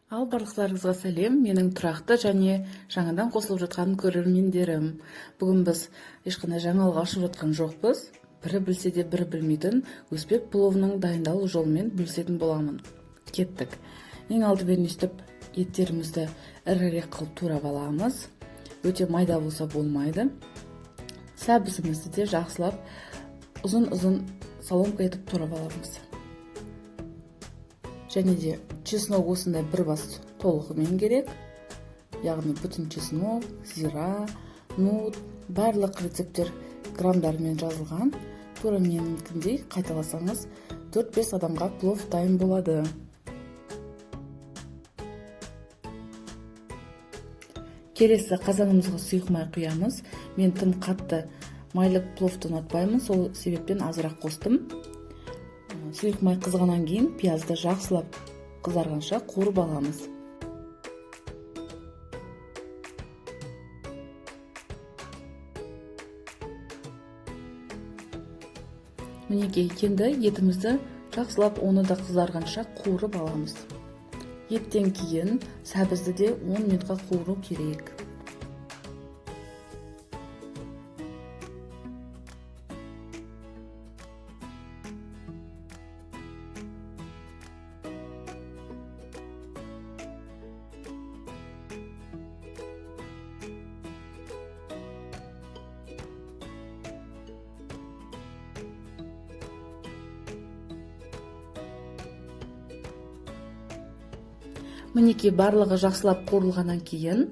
Ал барлықтарыңызға сәлем, менің тұрақты және жаңадан қосылып жатқан көрермендерім. Бүгін біз ешқандай жаңалық ашып жатқан жоқпыз. Бірі білсе де бірі білмейтін өзбек пловының дайындалу жолымен бөлісетін боламын. Кеттік. Ең алдымен өстіп еттерімізді ірірек қылып турап аламыз. Өте майда болса болмайды. Сәбізімізді де жақсылап ұзын-ұзын соломка етіп турап аламыз. Және де чеснок осындай бір бас толығымен керек. Яғни бүтін чеснок, зира, нут, барлық рецепттер грамдармен жазылған. Тура менікіндей қайталасаңыз 4-5 адамға плов дайын болады. Келесі қазанымызға сұйық май құямыз. Мен тым қатты майлы пловты ұнатпаймын, сол себептен азырақ қостым. Сұйық май қызғаннан кейін пиязды жақсылап қызарғанша қуырып аламыз. Мінекей, енді етімізді жақсылап оны да қызарғанша қуырып аламыз. Еттен кейін сәбізді де 10 минутқа қуыру керек. Мінекей, барлығы жақсылап қуырылғаннан кейін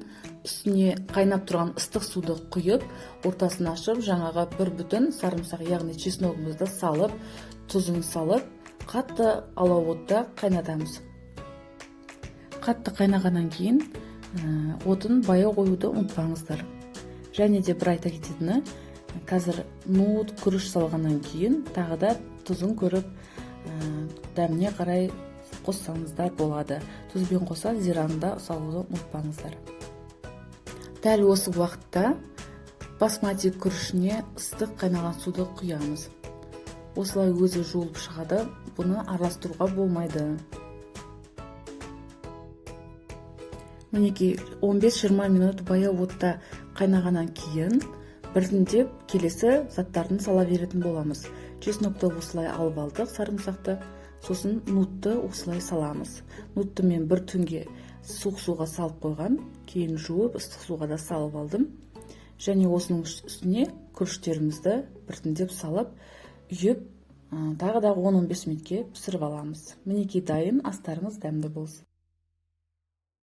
үстіне қайнап тұрған ыстық суды құйып, ортасын ашып, жаңаға бір бүтін сарымсақ, яғни чесногымызды салып, тұзын салып, қатты алау отта қайнатамыз. Қатты қайнағаннан кейін отын баяу қоюды ұмытпаңыздар. Және де бір айта кететіні, қазір нут, күріш салғаннан кейін тағы да тұзын көріп, дәміне қарай қоссаңыздар болады. Тұзбен қоса зираны да салуды ұмытпаңыздар. Дәл осы уақытта басмати күрішіне ыстық қайнаған суды құямыз. Осылай өзі жуылып шығады, бұны араластыруға болмайды. Мінекей, 15-20 минут баяу отта қайнағаннан кейін біртіндеп келесі заттарын сала беретін боламыз. Чеснокты осылай алып алдық, сарымсақты. Сосын нутты осылай саламыз. Нутты мен бір түнге суық суға салып қойған, кейін жуып ыстық суға да салып алдым. Және осының үстіне күріштерімізді біртіндеп салып, үйіп, тағы да 10-15 минутке пісіріп аламыз. Мінекей, дайын, астарыңыз дәмді болсын.